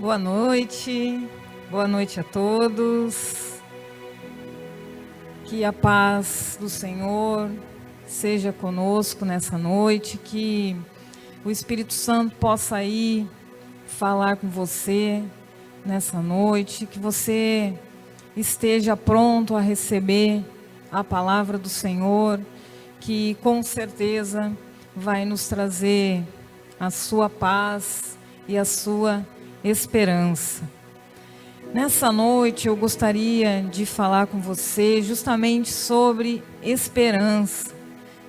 boa noite a todos. Que a paz do Senhor seja conosco nessa noite, que o Espírito Santo possa ir falar com você nessa noite, que você esteja pronto a receber a palavra do Senhor, que com certeza vai nos trazer a sua paz e a sua esperança. Nessa noite eu gostaria de falar com você justamente sobre esperança.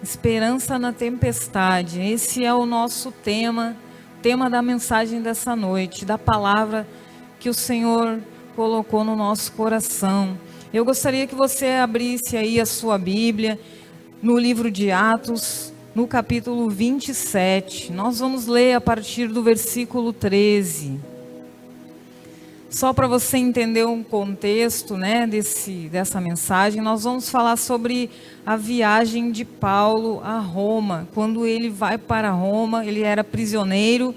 Esperança na tempestade. Esse é o nosso tema da mensagem dessa noite, da palavra que o Senhor colocou no nosso coração. Eu gostaria que você abrisse aí a sua Bíblia no livro de Atos, no capítulo 27. Nós vamos ler a partir do versículo 13. Só para você entender um contexto, né, dessa mensagem, nós vamos falar sobre a viagem de Paulo a Roma. Quando ele vai para Roma, ele era prisioneiro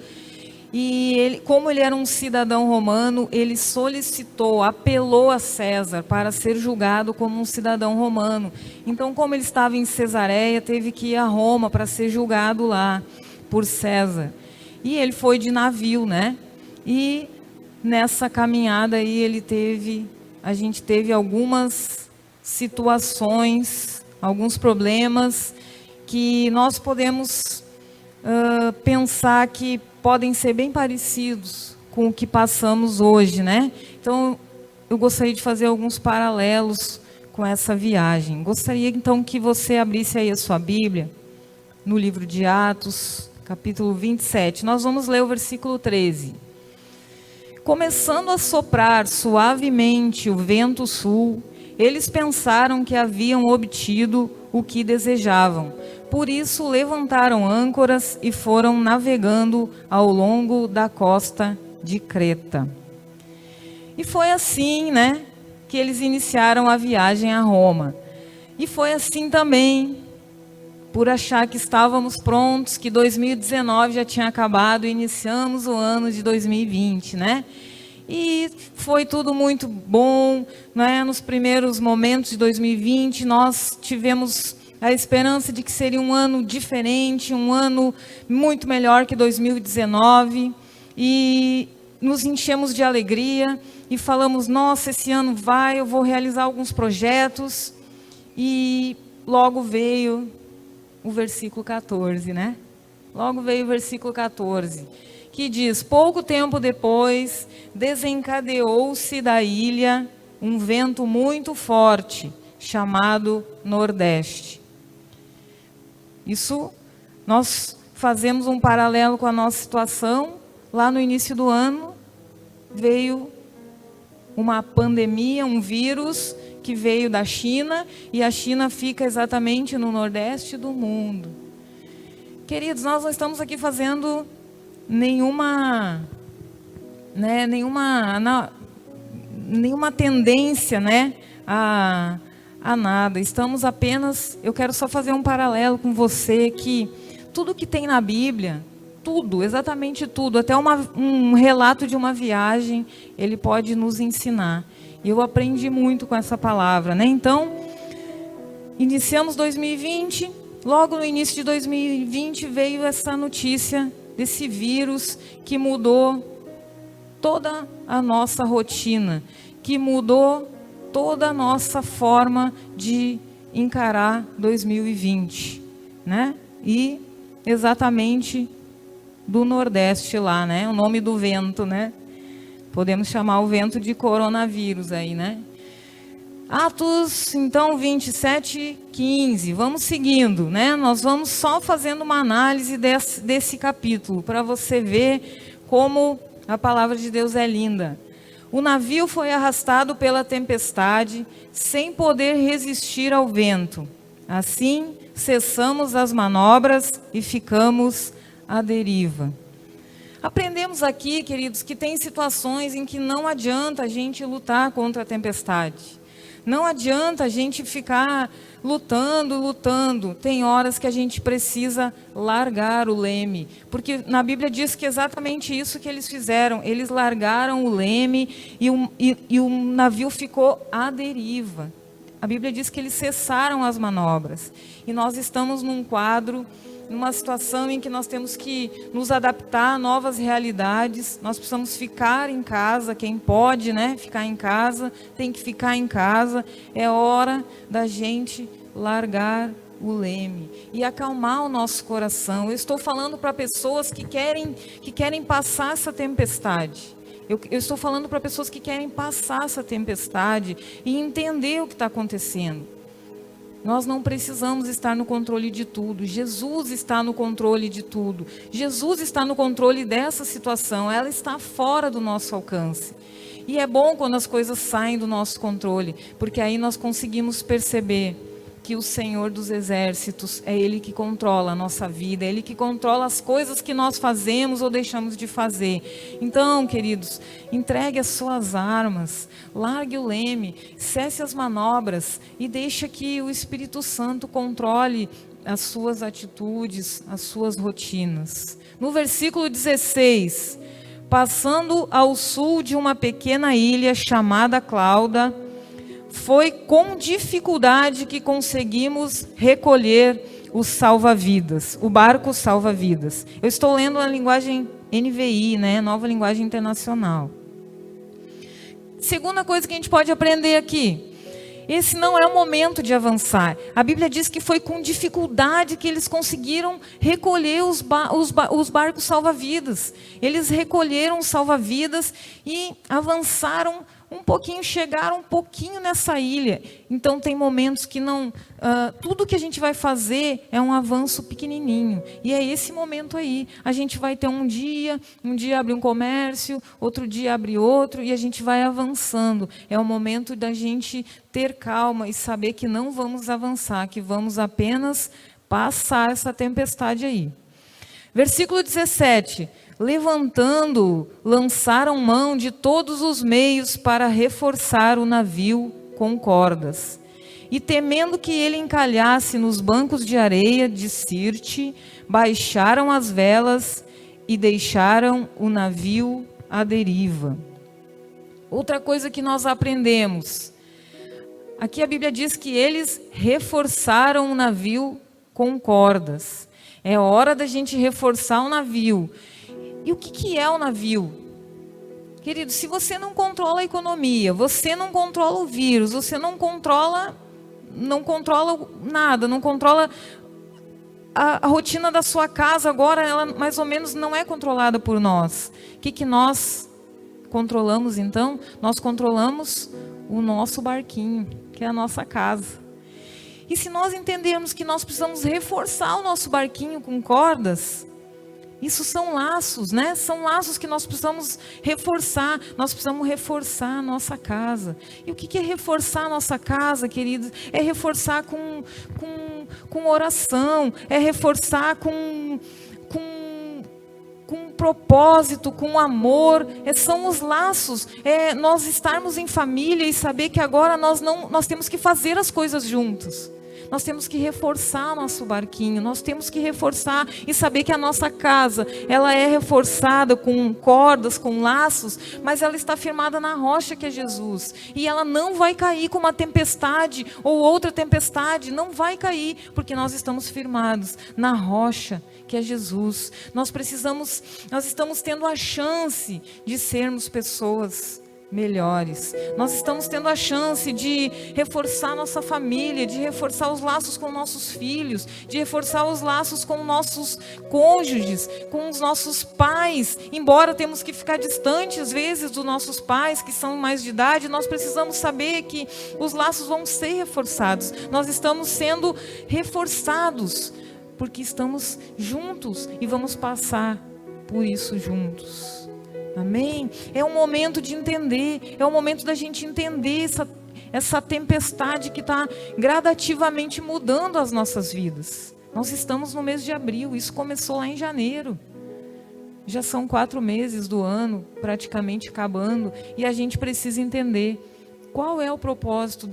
e como ele era um cidadão romano, ele apelou a César para ser julgado como um cidadão romano. Então, como ele estava em Cesareia, teve que ir a Roma para ser julgado lá por César. E ele foi de navio, né? E nessa caminhada aí a gente teve algumas situações, alguns problemas que nós podemos pensar que podem ser bem parecidos com o que passamos hoje, né? Então, eu gostaria de fazer alguns paralelos com essa viagem. Gostaria então que você abrisse aí a sua Bíblia no livro de Atos, capítulo 27. Nós vamos ler o versículo 13. Começando a soprar suavemente o vento sul, eles pensaram que haviam obtido o que desejavam. Por isso levantaram âncoras e foram navegando ao longo da costa de Creta. E foi assim, né, que eles iniciaram a viagem a Roma. E foi assim também, por achar que estávamos prontos, que 2019 já tinha acabado e iniciamos o ano de 2020, né? E foi tudo muito bom, né? Nos primeiros momentos de 2020, nós tivemos a esperança de que seria um ano diferente, um ano muito melhor que 2019, e nos enchemos de alegria e falamos, nossa, esse ano eu vou realizar alguns projetos, e logo veio o versículo 14, né? Logo veio o versículo 14, que diz: pouco tempo depois, desencadeou-se da ilha um vento muito forte, chamado Nordeste. Isso, nós fazemos um paralelo com a nossa situação. Lá no início do ano, veio uma pandemia, um vírus que veio da China, e a China fica exatamente no Nordeste do mundo. Queridos, nós não estamos aqui fazendo nenhuma tendência, né, a nada. Estamos apenas, eu quero só fazer um paralelo com você, que tudo que tem na Bíblia, tudo, exatamente tudo, até um relato de uma viagem, ele pode nos ensinar. E eu aprendi muito com essa palavra, né? Então, iniciamos 2020, logo no início de 2020 veio essa notícia desse vírus que mudou toda a nossa rotina, que mudou toda a nossa forma de encarar 2020, né? E exatamente do Nordeste lá, né? O nome do vento, né? Podemos chamar o vento de coronavírus aí, né? Atos, então, 27, 15. Vamos seguindo, né? Nós vamos só fazendo uma análise desse capítulo, para você ver como a palavra de Deus é linda. O navio foi arrastado pela tempestade, sem poder resistir ao vento. Assim, cessamos as manobras e ficamos à deriva. Aprendemos aqui, queridos, que tem situações em que não adianta a gente lutar contra a tempestade. Não adianta a gente ficar lutando. Tem horas que a gente precisa largar o leme. Porque na Bíblia diz que é exatamente isso que eles fizeram. Eles largaram o leme e o navio ficou à deriva. A Bíblia diz que eles cessaram as manobras. E nós estamos numa situação em que nós temos que nos adaptar a novas realidades. Nós precisamos ficar em casa. Quem pode, ficar em casa, tem que ficar em casa. É hora da gente largar o leme e acalmar o nosso coração. Eu estou falando para pessoas que querem passar essa tempestade. Eu estou falando para pessoas que querem passar essa tempestade e entender o que está acontecendo. Nós não precisamos estar no controle de tudo. Jesus está no controle de tudo. Jesus está no controle dessa situação. Ela está fora do nosso alcance. E é bom quando as coisas saem do nosso controle, porque aí nós conseguimos perceber que o Senhor dos Exércitos é Ele que controla a nossa vida, é Ele que controla as coisas que nós fazemos ou deixamos de fazer. Então, queridos, entregue as suas armas, largue o leme, cesse as manobras e deixe que o Espírito Santo controle as suas atitudes, as suas rotinas. No versículo 16, passando ao sul de uma pequena ilha chamada Clauda, foi com dificuldade que conseguimos recolher o salva-vidas, o barco salva-vidas. Eu estou lendo a linguagem NVI, Nova Linguagem Internacional. Segunda coisa que a gente pode aprender aqui. Esse não é o momento de avançar. A Bíblia diz que foi com dificuldade que eles conseguiram recolher os barcos salva-vidas. Eles recolheram os salva-vidas e avançaram um pouquinho, chegaram um pouquinho nessa ilha. Então tem momentos que tudo que a gente vai fazer é um avanço pequenininho. E é esse momento aí. A gente vai ter um dia abre um comércio, outro dia abre outro, e a gente vai avançando. É o momento da gente ter calma e saber que não vamos avançar, que vamos apenas passar essa tempestade aí. Versículo 17. Levantando, lançaram mão de todos os meios para reforçar o navio com cordas. E temendo que ele encalhasse nos bancos de areia de Sirte, baixaram as velas e deixaram o navio à deriva. Outra coisa que nós aprendemos. Aqui a Bíblia diz que eles reforçaram o navio com cordas. É hora da gente reforçar o navio. E o que é o navio? Querido, se você não controla a economia, você não controla o vírus, você não controla nada, não controla a rotina da sua casa, agora ela mais ou menos não é controlada por nós. O que nós controlamos então? Nós controlamos o nosso barquinho, que é a nossa casa. E se nós entendermos que nós precisamos reforçar o nosso barquinho com cordas, isso são laços, São laços que nós precisamos reforçar. Nós precisamos reforçar a nossa casa. E o que é reforçar a nossa casa, queridos? É reforçar com oração, é reforçar com propósito, com amor. São os laços. Nós estarmos em família e saber que agora nós temos que fazer as coisas juntos. Nós temos que reforçar nosso barquinho, nós temos que reforçar e saber que a nossa casa, ela é reforçada com cordas, com laços, mas ela está firmada na rocha que é Jesus. E ela não vai cair com uma tempestade ou outra tempestade, não vai cair, porque nós estamos firmados na rocha que é Jesus. Nós estamos tendo a chance de sermos pessoas melhores. Nós estamos tendo a chance de reforçar nossa família, de reforçar os laços com nossos filhos, de reforçar os laços com nossos cônjuges, com os nossos pais. Embora temos que ficar distante às vezes dos nossos pais que são mais de idade, nós precisamos saber que os laços vão ser reforçados. Nós estamos sendo reforçados porque estamos juntos e vamos passar por isso juntos. Amém? É um momento de entender, é um momento da gente entender essa tempestade que está gradativamente mudando as nossas vidas. Nós estamos no mês de abril, isso começou lá em janeiro. Já são 4 meses do ano praticamente acabando e a gente precisa entender Qual é o propósito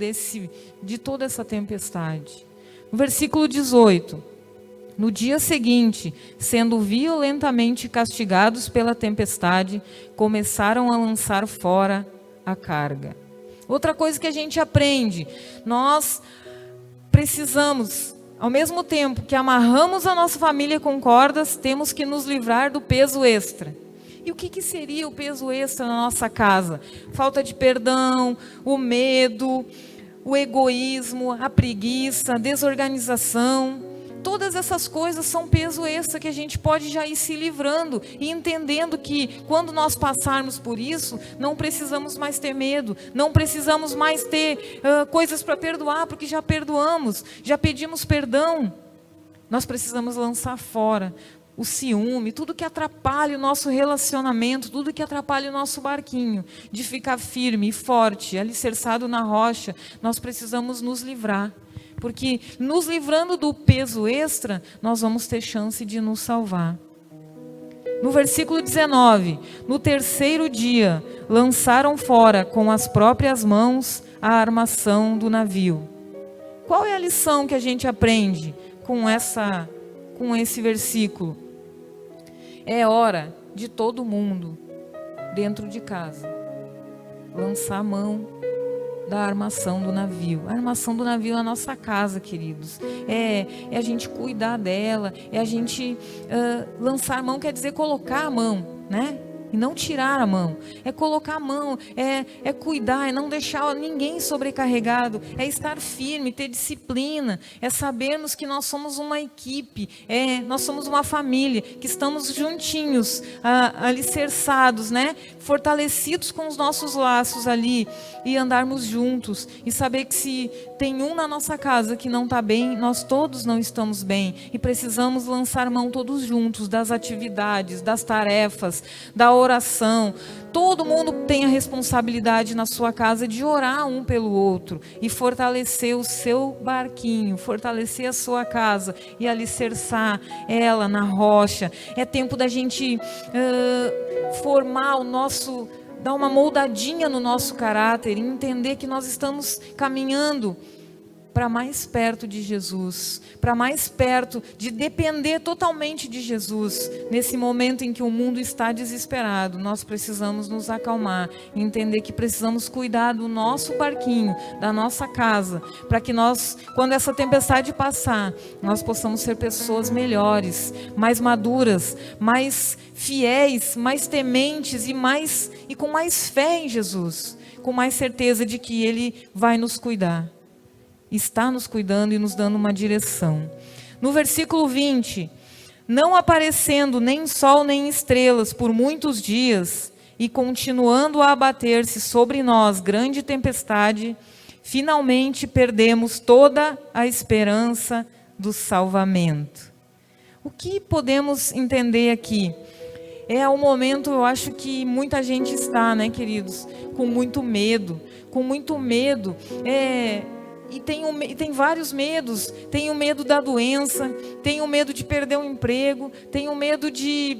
de toda essa tempestade? No versículo 18: no dia seguinte, sendo violentamente castigados pela tempestade, começaram a lançar fora a carga. Outra coisa que a gente aprende: nós precisamos, ao mesmo tempo que amarramos a nossa família com cordas, temos que nos livrar do peso extra. E o que seria o peso extra na nossa casa? Falta de perdão, o medo, o egoísmo, a preguiça, a desorganização. Todas essas coisas são peso extra que a gente pode já ir se livrando e entendendo que quando nós passarmos por isso, não precisamos mais ter medo, não precisamos mais ter coisas para perdoar, porque já perdoamos, já pedimos perdão. Nós precisamos lançar fora o ciúme, tudo que atrapalha o nosso relacionamento, tudo que atrapalha o nosso barquinho, de ficar firme e forte, alicerçado na rocha. Nós precisamos nos livrar, porque nos livrando do peso extra, nós vamos ter chance de nos salvar. No versículo 19: no terceiro dia, lançaram fora com as próprias mãos a armação do navio. Qual é a lição que a gente aprende com esse versículo? É hora de todo mundo, dentro de casa, lançar a mão da armação do navio. A armação do navio é a nossa casa, queridos. É a gente cuidar dela, é a gente lançar a mão, quer dizer colocar a mão, né? E não tirar a mão, é colocar a mão, é cuidar, é não deixar ninguém sobrecarregado, é estar firme, ter disciplina, é sabermos que nós somos uma equipe, nós somos uma família, que estamos juntinhos, alicerçados, né? Fortalecidos com os nossos laços ali, e andarmos juntos, e saber que se tem um na nossa casa que não está bem, nós todos não estamos bem, e precisamos lançar mão todos juntos das atividades, das tarefas, da oração. Todo mundo tem a responsabilidade na sua casa de orar um pelo outro e fortalecer o seu barquinho, fortalecer a sua casa e alicerçar ela na rocha. É tempo da gente formar dar uma moldadinha no nosso caráter e entender que nós estamos caminhando para mais perto de Jesus, para mais perto de depender totalmente de Jesus. Nesse momento em que o mundo está desesperado, nós precisamos nos acalmar e entender que precisamos cuidar do nosso barquinho, da nossa casa, para que nós, quando essa tempestade passar, nós possamos ser pessoas melhores, mais maduras, mais fiéis, mais tementes e com mais fé em Jesus, com mais certeza de que Ele vai nos cuidar. Está nos cuidando e nos dando uma direção. No versículo 20: não aparecendo nem sol nem estrelas por muitos dias, e continuando a abater-se sobre nós grande tempestade, finalmente perdemos toda a esperança do salvamento. O que podemos entender aqui? É o momento, eu acho que muita gente está, né, queridos, com muito medo, E tem vários medos. Tem o medo da doença, tem o medo de perder o emprego, tem o medo de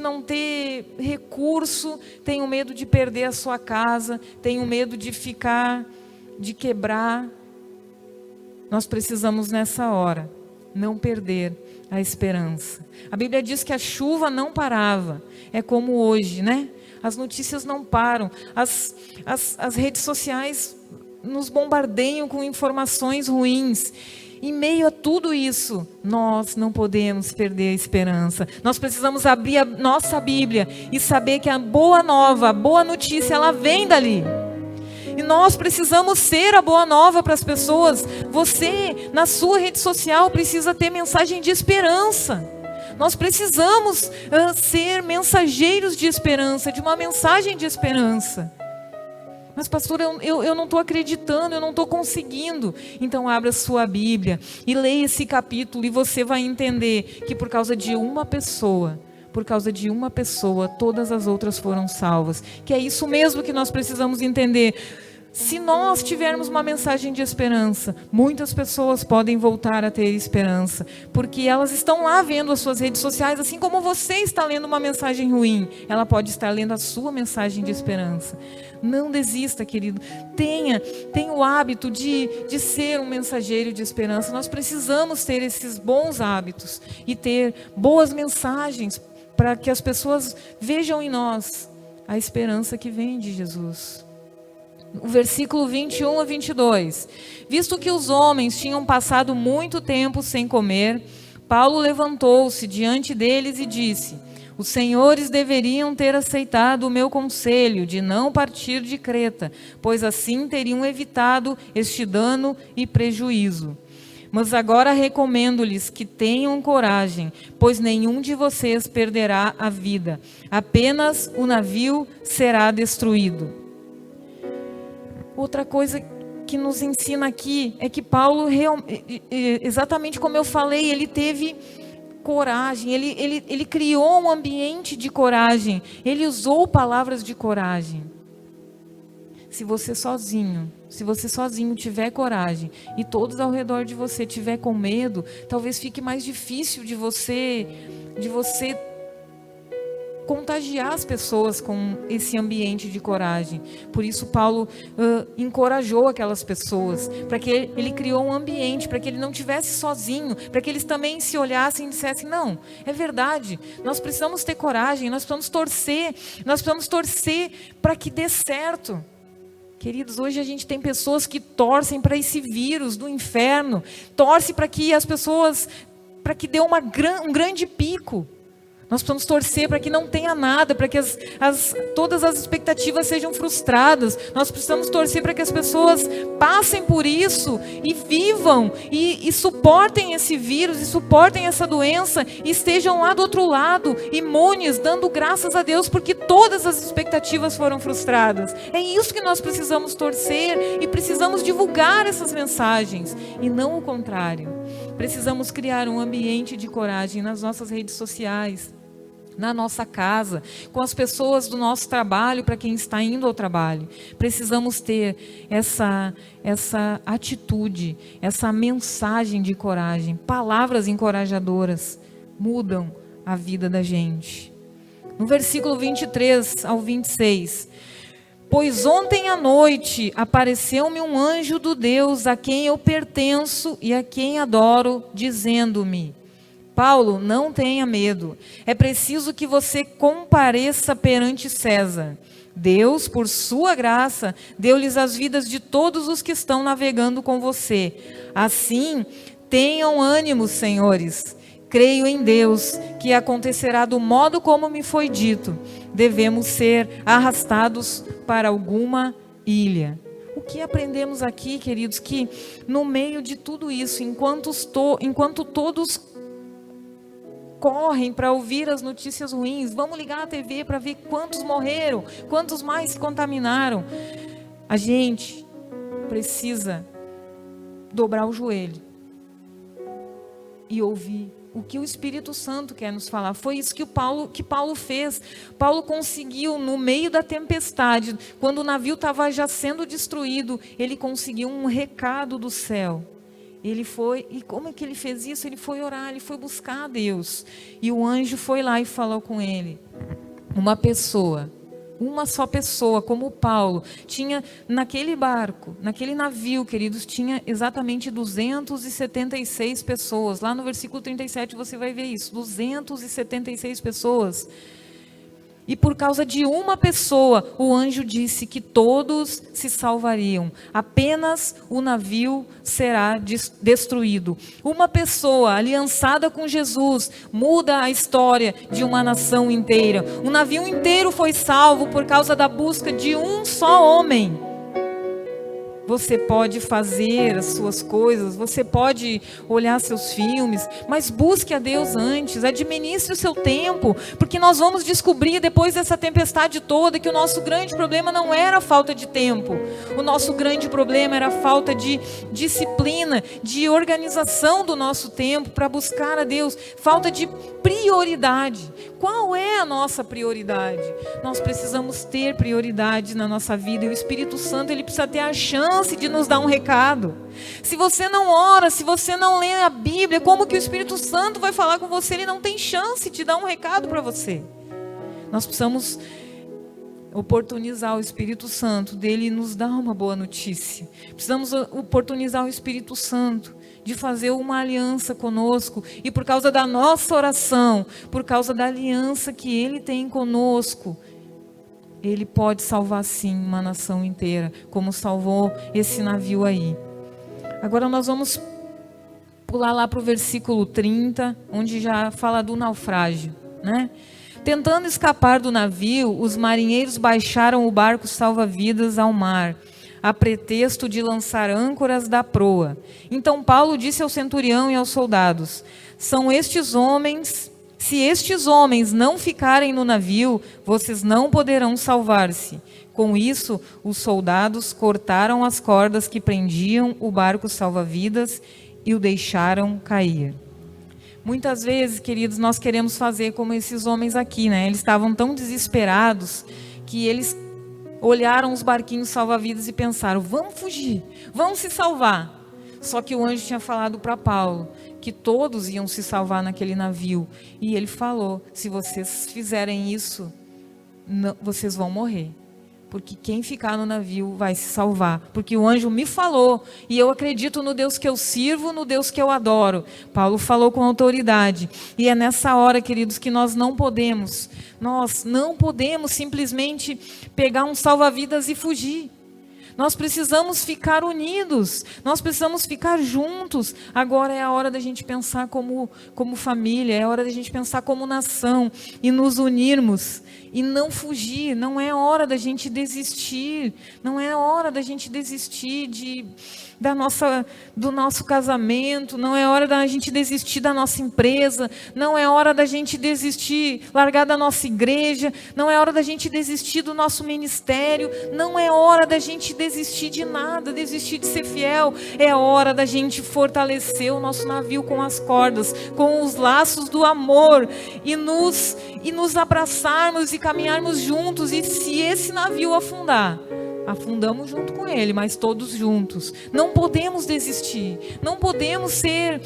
não ter recurso, tem o medo de perder a sua casa, tem o medo de quebrar. Nós precisamos nessa hora não perder a esperança. A Bíblia diz que a chuva não parava. É como hoje, né? As notícias não param, as redes sociais nos bombardeiam com informações ruins. Em meio a tudo isso, nós não podemos perder a esperança. Nós precisamos abrir a nossa Bíblia e saber que a boa nova, a boa notícia, ela vem dali. E nós precisamos ser a boa nova para as pessoas. Você, na sua rede social, precisa ter mensagem de esperança. Nós precisamos ser mensageiros de esperança, de uma mensagem de esperança. Mas pastor, eu não estou acreditando, eu não estou conseguindo. Então abra sua Bíblia e leia esse capítulo e você vai entender que por causa de uma pessoa, todas as outras foram salvas. Que é isso mesmo que nós precisamos entender. Se nós tivermos uma mensagem de esperança, muitas pessoas podem voltar a ter esperança, porque elas estão lá vendo as suas redes sociais, assim como você está lendo uma mensagem ruim, ela pode estar lendo a sua mensagem de esperança. Não desista, querido. Tenha o hábito de ser um mensageiro de esperança. Nós precisamos ter esses bons hábitos e ter boas mensagens para que as pessoas vejam em nós a esperança que vem de Jesus. O versículo 21 a 22. Visto que os homens tinham passado muito tempo sem comer, Paulo levantou-se diante deles e disse: os senhores deveriam ter aceitado o meu conselho de não partir de Creta, pois assim teriam evitado este dano e prejuízo. Mas agora recomendo-lhes que tenham coragem, pois nenhum de vocês perderá a vida. Apenas o navio será destruído. Outra coisa que nos ensina aqui é que Paulo, exatamente como eu falei, ele teve coragem, ele criou um ambiente de coragem, ele usou palavras de coragem. Se você sozinho tiver coragem e todos ao redor de você tiver com medo, talvez fique mais difícil de você contagiar as pessoas com esse ambiente de coragem. Por isso Paulo encorajou aquelas pessoas, para que ele criou um ambiente, para que ele não estivesse sozinho, para que eles também se olhassem e dissessem: não, é verdade, nós precisamos ter coragem, nós precisamos torcer para que dê certo. Queridos, hoje a gente tem pessoas que torcem para esse vírus do inferno, torcem para que as pessoas, para que dê um grande pico. Nós precisamos torcer para que não tenha nada, para que todas as expectativas sejam frustradas. Nós precisamos torcer para que as pessoas passem por isso e vivam e suportem esse vírus, e suportem essa doença, e estejam lá do outro lado, imunes, dando graças a Deus, porque todas as expectativas foram frustradas. É isso que nós precisamos torcer, e precisamos divulgar essas mensagens, e não o contrário. Precisamos criar um ambiente de coragem nas nossas redes sociais, na nossa casa, com as pessoas do nosso trabalho, para quem está indo ao trabalho. Precisamos ter essa atitude, essa mensagem de coragem. Palavras encorajadoras mudam a vida da gente. No versículo 23 ao 26. Pois ontem à noite apareceu-me um anjo do Deus a quem eu pertenço e a quem adoro, dizendo-me: Paulo, não tenha medo. É preciso que você compareça perante César. Deus, por sua graça, deu-lhes as vidas de todos os que estão navegando com você. Assim, tenham ânimo, senhores. Creio em Deus, que acontecerá do modo como me foi dito. Devemos ser arrastados para alguma ilha. O que aprendemos aqui, queridos? Que no meio de tudo isso, enquanto todos correm para ouvir as notícias ruins, vamos ligar a TV para ver quantos morreram, quantos mais se contaminaram, a gente precisa dobrar o joelho e ouvir o que o Espírito Santo quer nos falar. Foi isso que Paulo fez. Paulo conseguiu, no meio da tempestade, quando o navio estava já sendo destruído, ele conseguiu um recado do céu. Ele foi, e como é que ele fez isso? Ele foi orar, ele foi buscar a Deus. E o anjo foi lá e falou com ele. Uma só pessoa, como Paulo, tinha naquele barco, naquele navio, queridos, tinha exatamente 276 pessoas. Lá no versículo 37 você vai ver isso, 276 pessoas. E por causa de uma pessoa, o anjo disse que todos se salvariam. Apenas o navio será destruído. Uma pessoa aliançada com Jesus muda a história de uma nação inteira. Um navio inteiro foi salvo por causa da busca de um só homem. você pode fazer as suas coisas, você pode olhar seus filmes, mas busque a Deus antes, administre o seu tempo, porque nós vamos descobrir depois dessa tempestade toda que o nosso grande problema não era a falta de tempo, o nosso grande problema era a falta de disciplina, de organização do nosso tempo para buscar a Deus, falta de prioridade. Qual é a nossa prioridade? Nós precisamos ter prioridade na nossa vida, e o Espírito Santo, ele precisa ter a chance de nos dar um recado. Se você não ora, se você não lê a Bíblia, como que o Espírito Santo vai falar com você? Ele não tem chance de dar um recado para você. Nós precisamos oportunizar o Espírito Santo, dele nos dar uma boa notícia. Precisamos oportunizar o Espírito Santo de fazer uma aliança conosco, e por causa da nossa oração, por causa da aliança que ele tem conosco, ele pode salvar sim uma nação inteira, como salvou esse navio aí. Agora nós vamos pular lá para o versículo 30, onde já fala do naufrágio, né? Tentando escapar do navio, os marinheiros baixaram o barco salva-vidas ao mar, a pretexto de lançar âncoras da proa. Então Paulo disse ao centurião e aos soldados: se estes homens não ficarem no navio, vocês não poderão salvar-se. Com isso, os soldados cortaram as cordas que prendiam o barco salva-vidas e o deixaram cair. Muitas vezes, queridos, nós queremos fazer como esses homens aqui, né? Eles estavam tão desesperados que eles olharam os barquinhos salva-vidas e pensaram: vamos fugir, vamos se salvar. Só que o anjo tinha falado para Paulo que todos iam se salvar naquele navio. E ele falou: se vocês fizerem isso, não, vocês vão morrer. Porque quem ficar no navio vai se salvar. Porque o anjo me falou, e eu acredito no Deus que eu sirvo, no Deus que eu adoro. Paulo falou com autoridade. E é nessa hora, queridos, que nós não podemos simplesmente pegar um salva-vidas e fugir. Nós precisamos ficar unidos, nós precisamos ficar juntos. Agora é a hora da gente pensar como família, é a hora da gente pensar como nação e nos unirmos e não fugir. Não é hora da gente desistir, não é hora da gente desistir do nosso casamento, não é hora da gente desistir da nossa empresa, não é hora da gente desistir, largar da nossa igreja, não é hora da gente desistir do nosso ministério, não é hora da gente desistir de nada, desistir de ser fiel. É hora da gente fortalecer o nosso navio com as cordas, com os laços do amor e nos abraçarmos e caminharmos juntos. E se esse navio afundar, afundamos junto com ele, mas todos juntos. Não podemos desistir, não podemos ser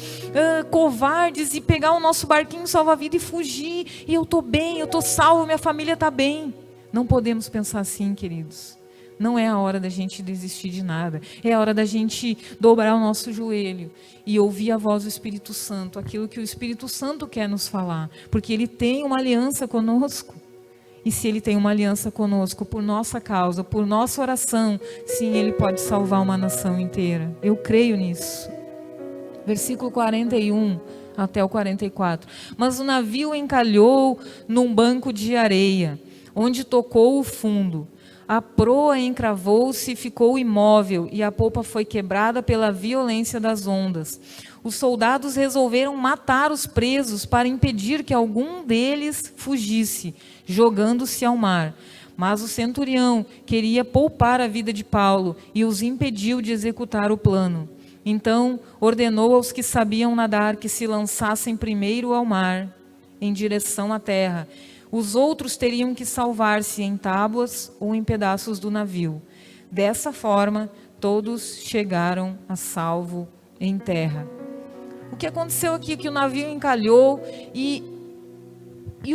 covardes e pegar o nosso barquinho salva-vida e fugir. E eu estou bem, eu estou salvo, minha família está bem. Não podemos pensar assim, queridos. Não é a hora da gente desistir de nada. É a hora da gente dobrar o nosso joelho e ouvir a voz do Espírito Santo, aquilo que o Espírito Santo quer nos falar, porque ele tem uma aliança conosco. E se ele tem uma aliança conosco por nossa causa, por nossa oração, sim, ele pode salvar uma nação inteira. Eu creio nisso. Versículo 41 até o 44. Mas o navio encalhou num banco de areia, onde tocou o fundo. A proa encravou-se e ficou imóvel, e a popa foi quebrada pela violência das ondas. Os soldados resolveram matar os presos para impedir que algum deles fugisse, jogando-se ao mar. Mas o centurião queria poupar a vida de Paulo e os impediu de executar o plano. Então ordenou aos que sabiam nadar que se lançassem primeiro ao mar, em direção à terra. Os outros teriam que salvar-se em tábuas ou em pedaços do navio. Dessa forma, todos chegaram a salvo em terra. O que aconteceu aqui é que o navio encalhou e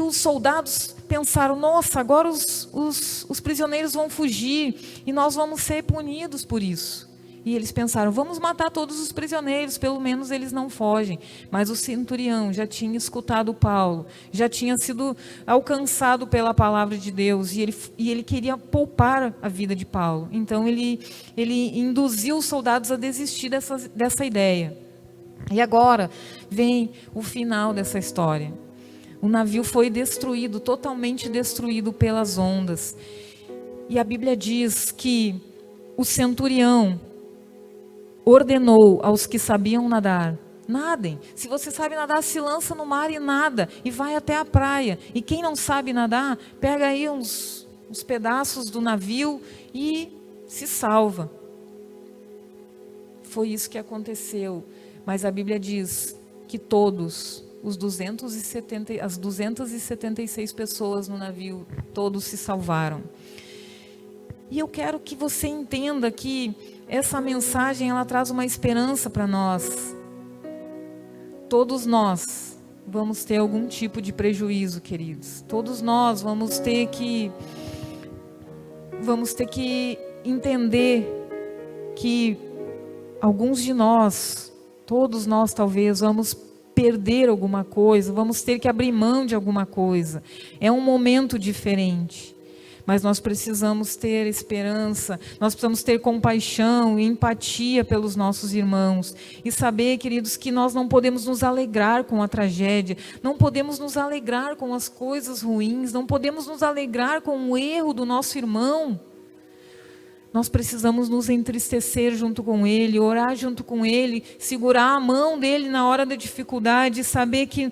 os soldados pensaram: nossa, agora os prisioneiros vão fugir e nós vamos ser punidos por isso. E eles pensaram: vamos matar todos os prisioneiros, pelo menos eles não fogem. Mas o centurião já tinha escutado Paulo, já tinha sido alcançado pela palavra de Deus, e ele queria poupar a vida de Paulo. Então ele induziu os soldados a desistir dessa ideia. E agora vem o final dessa história. O navio foi destruído, totalmente destruído pelas ondas. E a Bíblia diz que o centurião, ordenou aos que sabiam nadar: nadem. Se você sabe nadar, se lança no mar e nada, e vai até a praia. E quem não sabe nadar, pega aí uns pedaços do navio e se salva. Foi isso que aconteceu. Mas a Bíblia diz que todos, as 276 pessoas no navio, todos se salvaram. E eu quero que você entenda que essa mensagem, ela traz uma esperança para nós. Todos nós vamos ter algum tipo de prejuízo, queridos. Todos nós vamos ter que entender que alguns de nós, todos nós talvez, vamos perder alguma coisa, vamos ter que abrir mão de alguma coisa. É um momento diferente. Mas nós precisamos ter esperança, nós precisamos ter compaixão e empatia pelos nossos irmãos. E saber, queridos, que nós não podemos nos alegrar com a tragédia, não podemos nos alegrar com as coisas ruins, não podemos nos alegrar com o erro do nosso irmão. Nós precisamos nos entristecer junto com ele, orar junto com ele, segurar a mão dele na hora da dificuldade, saber que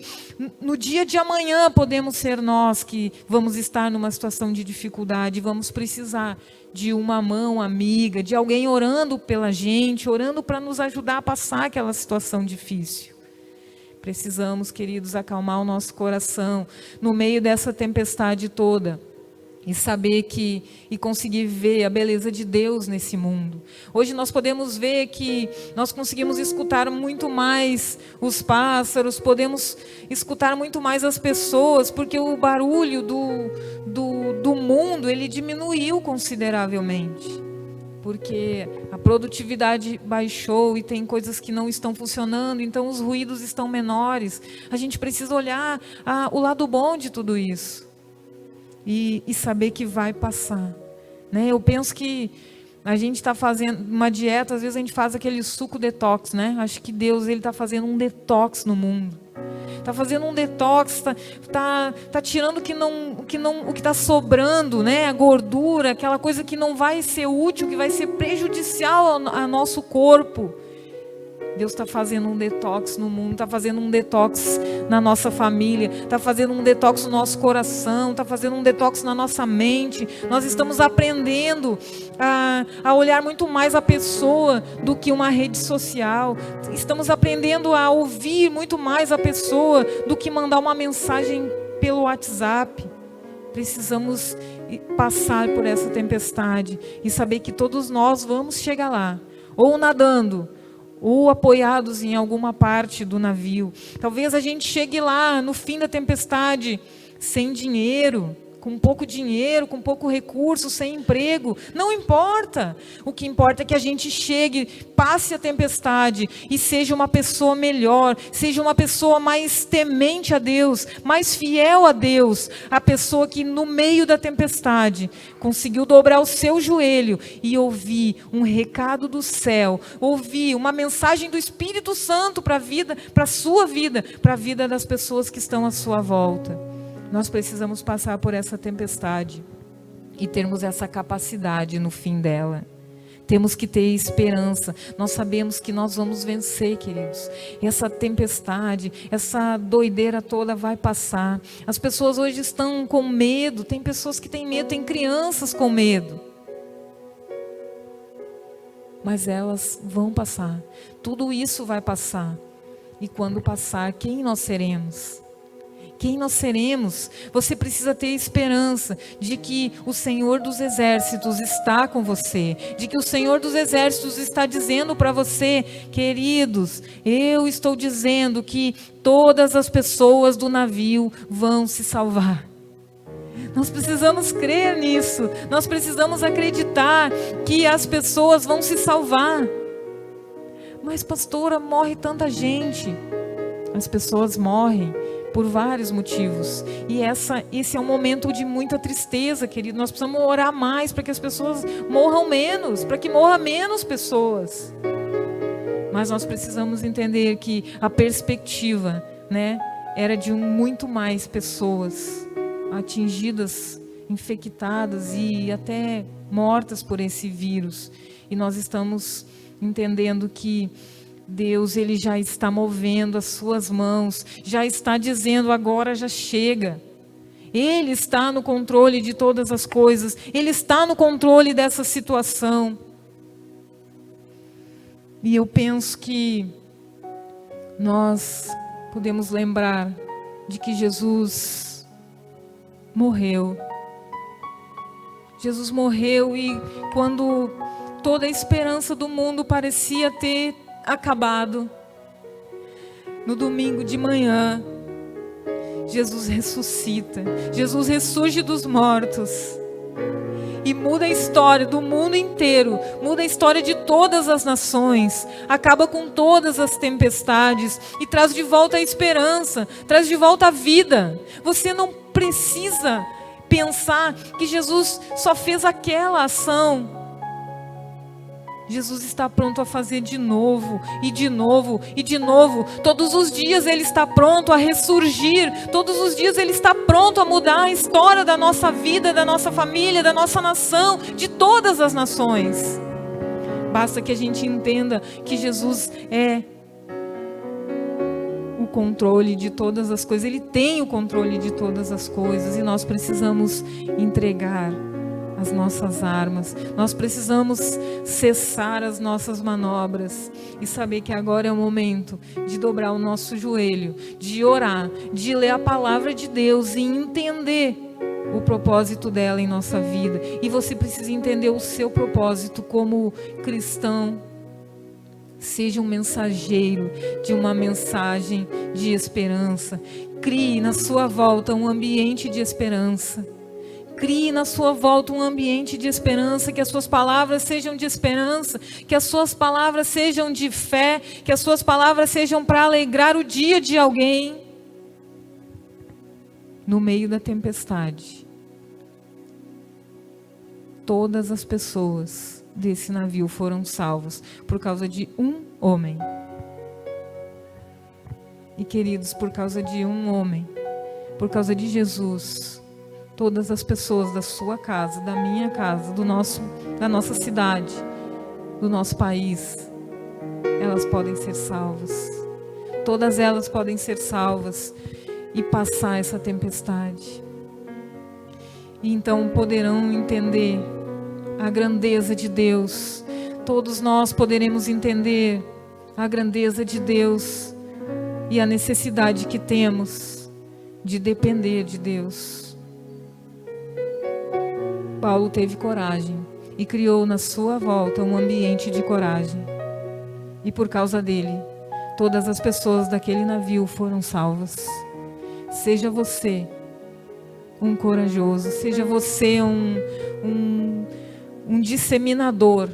no dia de amanhã podemos ser nós que vamos estar numa situação de dificuldade, vamos precisar de uma mão amiga, de alguém orando pela gente, orando para nos ajudar a passar aquela situação difícil. Precisamos, queridos, acalmar o nosso coração no meio dessa tempestade toda. E saber e conseguir ver a beleza de Deus nesse mundo. Hoje nós podemos ver que nós conseguimos escutar muito mais os pássaros, podemos escutar muito mais as pessoas, porque o barulho do mundo, ele diminuiu consideravelmente. Porque a produtividade baixou e tem coisas que não estão funcionando, então os ruídos estão menores. A gente precisa olhar o lado bom de tudo isso. E saber que vai passar, né? Eu penso que a gente está fazendo uma dieta, às vezes a gente faz aquele suco detox, né? Acho que Deus está fazendo um detox no mundo. Está fazendo um detox, tá tirando o que está sobrando, né? A gordura, aquela coisa que não vai ser útil, que vai ser prejudicial ao nosso corpo. Deus está fazendo um detox no mundo, está fazendo um detox na nossa família, está fazendo um detox no nosso coração, está fazendo um detox na nossa mente. Nós estamos aprendendo a olhar muito mais a pessoa do que uma rede social. Estamos aprendendo a ouvir muito mais a pessoa do que mandar uma mensagem pelo WhatsApp. Precisamos passar por essa tempestade e saber que todos nós vamos chegar lá, ou nadando, ou apoiados em alguma parte do navio. Talvez a gente chegue lá no fim da tempestade sem dinheiro, com pouco recurso, sem emprego. Não importa. O que importa é que a gente chegue, passe a tempestade e seja uma pessoa melhor, seja uma pessoa mais temente a Deus, mais fiel a Deus. A pessoa que no meio da tempestade conseguiu dobrar o seu joelho e ouvir um recado do céu, ouvir uma mensagem do Espírito Santo para a sua vida, para a vida das pessoas que estão à sua volta. Nós precisamos passar por essa tempestade e termos essa capacidade no fim dela. Temos que ter esperança. Nós sabemos que nós vamos vencer, queridos. Essa tempestade, essa doideira toda vai passar. As pessoas hoje estão com medo. Tem pessoas que têm medo, tem crianças com medo. Mas elas vão passar. Tudo isso vai passar. E quando passar, quem nós seremos? Quem nós seremos? Você precisa ter esperança de que o Senhor dos Exércitos está com você, de que o Senhor dos Exércitos está dizendo para você: queridos, eu estou dizendo que todas as pessoas do navio vão se salvar. Nós precisamos crer nisso, nós precisamos acreditar que as pessoas vão se salvar. Mas pastora, morre tanta gente. As pessoas morrem por vários motivos. E esse é um momento de muita tristeza, querido. Nós precisamos orar mais para que as pessoas morram menos, para que morram menos pessoas. Mas nós precisamos entender que a perspectiva, né, era de muito mais pessoas atingidas, infectadas e até mortas por esse vírus. E nós estamos entendendo que Deus, Ele já está movendo as suas mãos, já está dizendo, agora já chega. Ele está no controle de todas as coisas, Ele está no controle dessa situação. E eu penso que nós podemos lembrar de que Jesus morreu. Jesus morreu e quando toda a esperança do mundo parecia ter acabado, no domingo de manhã, Jesus ressuscita. Jesus ressurge dos mortos e muda a história do mundo inteiro, muda a história de todas as nações, acaba com todas as tempestades e traz de volta a esperança, traz de volta a vida. Você não precisa pensar que Jesus só fez aquela ação. Jesus está pronto a fazer de novo, e de novo, e de novo. Todos os dias Ele está pronto a ressurgir. Todos os dias Ele está pronto a mudar a história da nossa vida, da nossa família, da nossa nação, de todas as nações. Basta que a gente entenda que Jesus é o controle de todas as coisas. Ele tem o controle de todas as coisas e nós precisamos entregar as nossas armas, nós precisamos cessar as nossas manobras e saber que agora é o momento de dobrar o nosso joelho, de orar, de ler a palavra de Deus e entender o propósito dela em nossa vida. E você precisa entender o seu propósito como cristão. Seja um mensageiro de uma mensagem de esperança. Crie na sua volta um ambiente de esperança. Crie na sua volta um ambiente de esperança, que as suas palavras sejam de esperança, que as suas palavras sejam de fé, que as suas palavras sejam para alegrar o dia de alguém. No meio da tempestade, todas as pessoas desse navio foram salvas por causa de um homem. E queridos, por causa de um homem, por causa de Jesus, todas as pessoas da sua casa, da minha casa, da nossa cidade, do nosso país, elas podem ser salvas. Todas elas podem ser salvas e passar essa tempestade. E então poderão entender a grandeza de Deus. Todos nós poderemos entender a grandeza de Deus e a necessidade que temos de depender de Deus. Paulo teve coragem e criou na sua volta um ambiente de coragem. E por causa dele, todas as pessoas daquele navio foram salvas. Seja você um corajoso, seja você um disseminador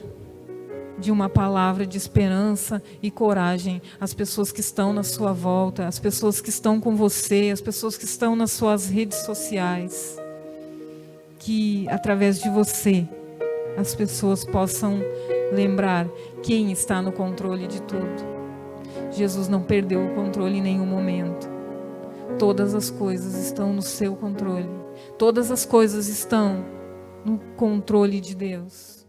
de uma palavra de esperança e coragem. As pessoas que estão na sua volta, as pessoas que estão com você, as pessoas que estão nas suas redes sociais. Que através de você as pessoas possam lembrar quem está no controle de tudo. Jesus não perdeu o controle em nenhum momento. Todas as coisas estão no seu controle. Todas as coisas estão no controle de Deus.